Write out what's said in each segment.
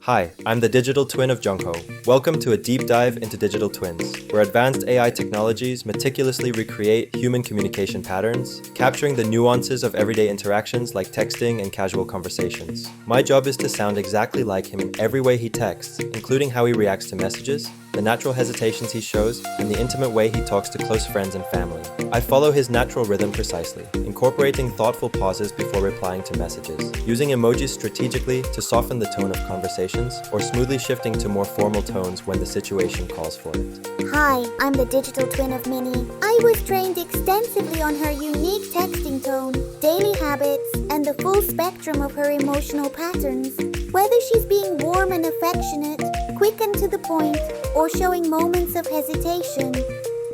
Hi, I'm the digital twin of Jungho. Welcome to a deep dive into digital twins, where advanced AI technologies meticulously recreate human communication patterns, capturing the nuances of everyday interactions like texting and casual conversations. My job is to sound exactly like him in every way he texts, including how he reacts to messages, the natural hesitations he shows, and the intimate way he talks to close friends and family. I follow his natural rhythm precisely, incorporating thoughtful pauses before replying to messages, using emojis strategically to soften the tone of conversations, or smoothly shifting to more formal tones when the situation calls for it. Hi, I'm the digital twin of Minnie. I was trained extensively on her unique texting tone, daily habits, and the full spectrum of her emotional patterns. Whether she's being warm and affectionate, quick and to the point, or showing moments of hesitation,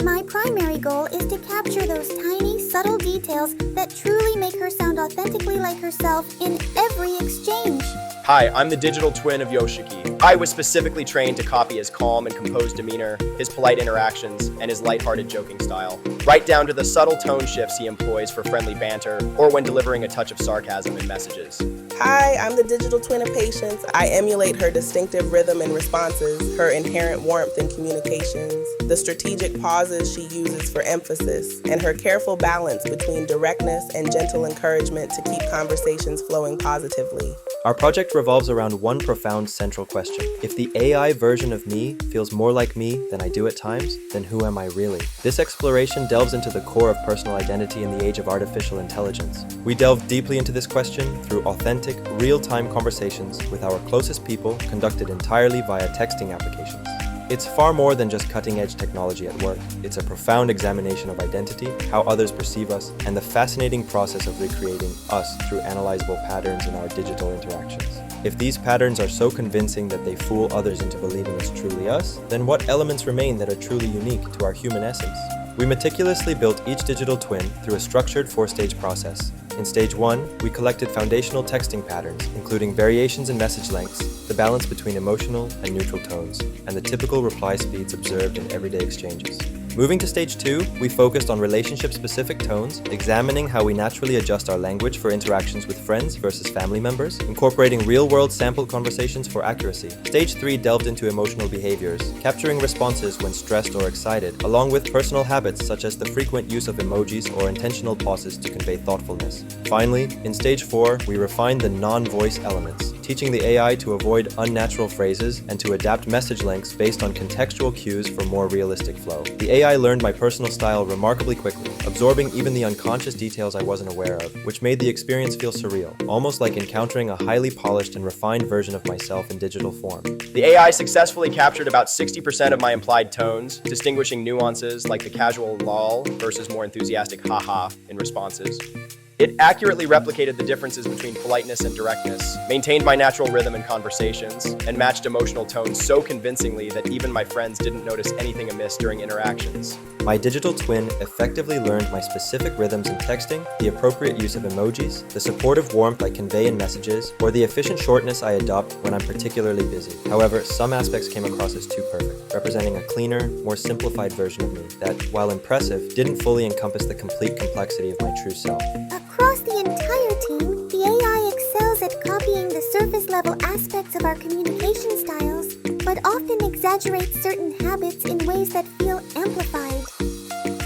my primary goal is to capture those tiny, subtle details that truly make her sound authentically like herself in every exchange. Hi, I'm the digital twin of Yoshiki. I was specifically trained to copy his calm and composed demeanor, his polite interactions, and his lighthearted joking style, right down to the subtle tone shifts he employs for friendly banter or when delivering a touch of sarcasm in messages. Hi, I'm the digital twin of Patience. I emulate her distinctive rhythm and responses, her inherent warmth in communications, the strategic pauses she uses for emphasis, and her careful balance between directness and gentle encouragement to keep conversations flowing positively. Our project revolves around one profound central question. If the AI version of me feels more like me than I do at times, then who am I really? This exploration delves into the core of personal identity in the age of artificial intelligence. We delve deeply into this question through authentic, real-time conversations with our closest people conducted entirely via texting applications. It's far more than just cutting-edge technology at work. It's a profound examination of identity, how others perceive us, and the fascinating process of recreating us through analyzable patterns in our digital interactions. If these patterns are so convincing that they fool others into believing it's truly us, then what elements remain that are truly unique to our human essence? We meticulously built each digital twin through a structured 4-stage process. In stage 1, we collected foundational texting patterns, including variations in message lengths, the balance between emotional and neutral tones, and the typical reply speeds observed in everyday exchanges. Moving to stage 2, we focused on relationship-specific tones, examining how we naturally adjust our language for interactions with friends versus family members, incorporating real-world sample conversations for accuracy. Stage 3 delved into emotional behaviors, capturing responses when stressed or excited, along with personal habits such as the frequent use of emojis or intentional pauses to convey thoughtfulness. Finally, in stage 4, we refined the non-voice elements, teaching the AI to avoid unnatural phrases and to adapt message lengths based on contextual cues for more realistic flow. The AI learned my personal style remarkably quickly, absorbing even the unconscious details I wasn't aware of, which made the experience feel surreal, almost like encountering a highly polished and refined version of myself in digital form. The AI successfully captured about 60% of my implied tones, distinguishing nuances like the casual lol versus more enthusiastic haha in responses. It accurately replicated the differences between politeness and directness, maintained my natural rhythm in conversations, and matched emotional tones so convincingly that even my friends didn't notice anything amiss during interactions. My digital twin effectively learned my specific rhythms in texting, the appropriate use of emojis, the supportive warmth I convey in messages, or the efficient shortness I adopt when I'm particularly busy. However, some aspects came across as too perfect, representing a cleaner, more simplified version of me that, while impressive, didn't fully encompass the complete complexity of my true self. Across the entire team, the AI excels at copying the surface-level aspects of our communication styles, but often exaggerates certain habits in ways that feel amplified.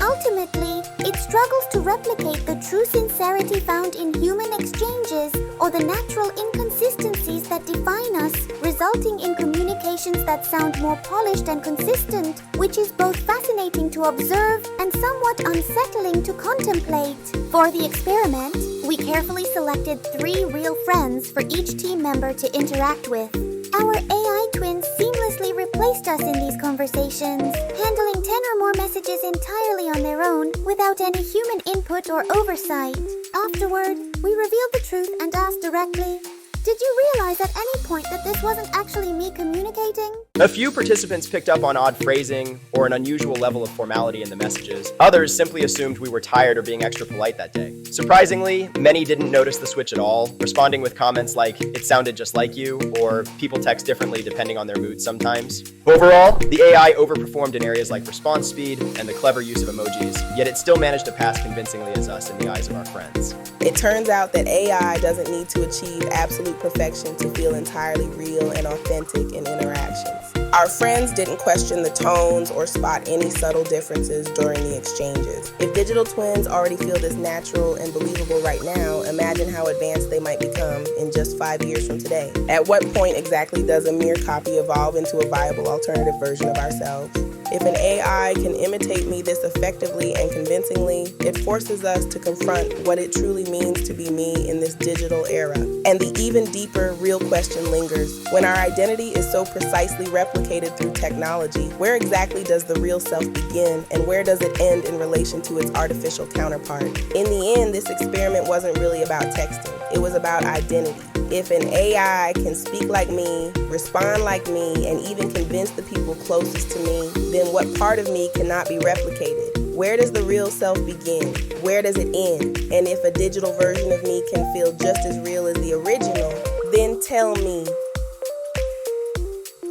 Ultimately, it struggles to replicate the true sincerity found in human exchanges or the natural inconsistencies that define us, resulting in communications that sound more polished and consistent, which is both fascinating to observe and somewhat unsettling to contemplate. For the experiment, we carefully selected 3 real friends for each team member to interact with. Our AI twins seamlessly replaced us in these conversations, handling 10 or more messages entirely on their own without any human input or oversight. Afterward, we revealed the truth and asked directly, "Did you realize at any point that this wasn't actually me communicating?" A few participants picked up on odd phrasing or an unusual level of formality in the messages. Others simply assumed we were tired or being extra polite that day. Surprisingly, many didn't notice the switch at all, responding with comments like, "It sounded just like you," or "People text differently depending on their mood sometimes." Overall, the AI overperformed in areas like response speed and the clever use of emojis, yet it still managed to pass convincingly as us in the eyes of our friends. It turns out that AI doesn't need to achieve absolute absolute perfection to feel entirely real and authentic in interactions. Our friends didn't question the tones or spot any subtle differences during the exchanges. If digital twins already feel this natural and believable right now, imagine how advanced they might become in just 5 years from today. At what point exactly does a mere copy evolve into a viable alternative version of ourselves? If an AI can imitate me this effectively and convincingly, it forces us to confront what it truly means to be me in this digital era. And the even deeper, real question lingers. When our identity is so precisely replicated through technology, where exactly does the real self begin, and where does it end in relation to its artificial counterpart? In the end, this experiment wasn't really about texting. It was about identity. If an AI can speak like me, respond like me, and even convince the people closest to me, then what part of me cannot be replicated? Where does the real self begin? Where does it end? And if a digital version of me can feel just as real as the original, then tell me,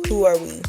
who are we?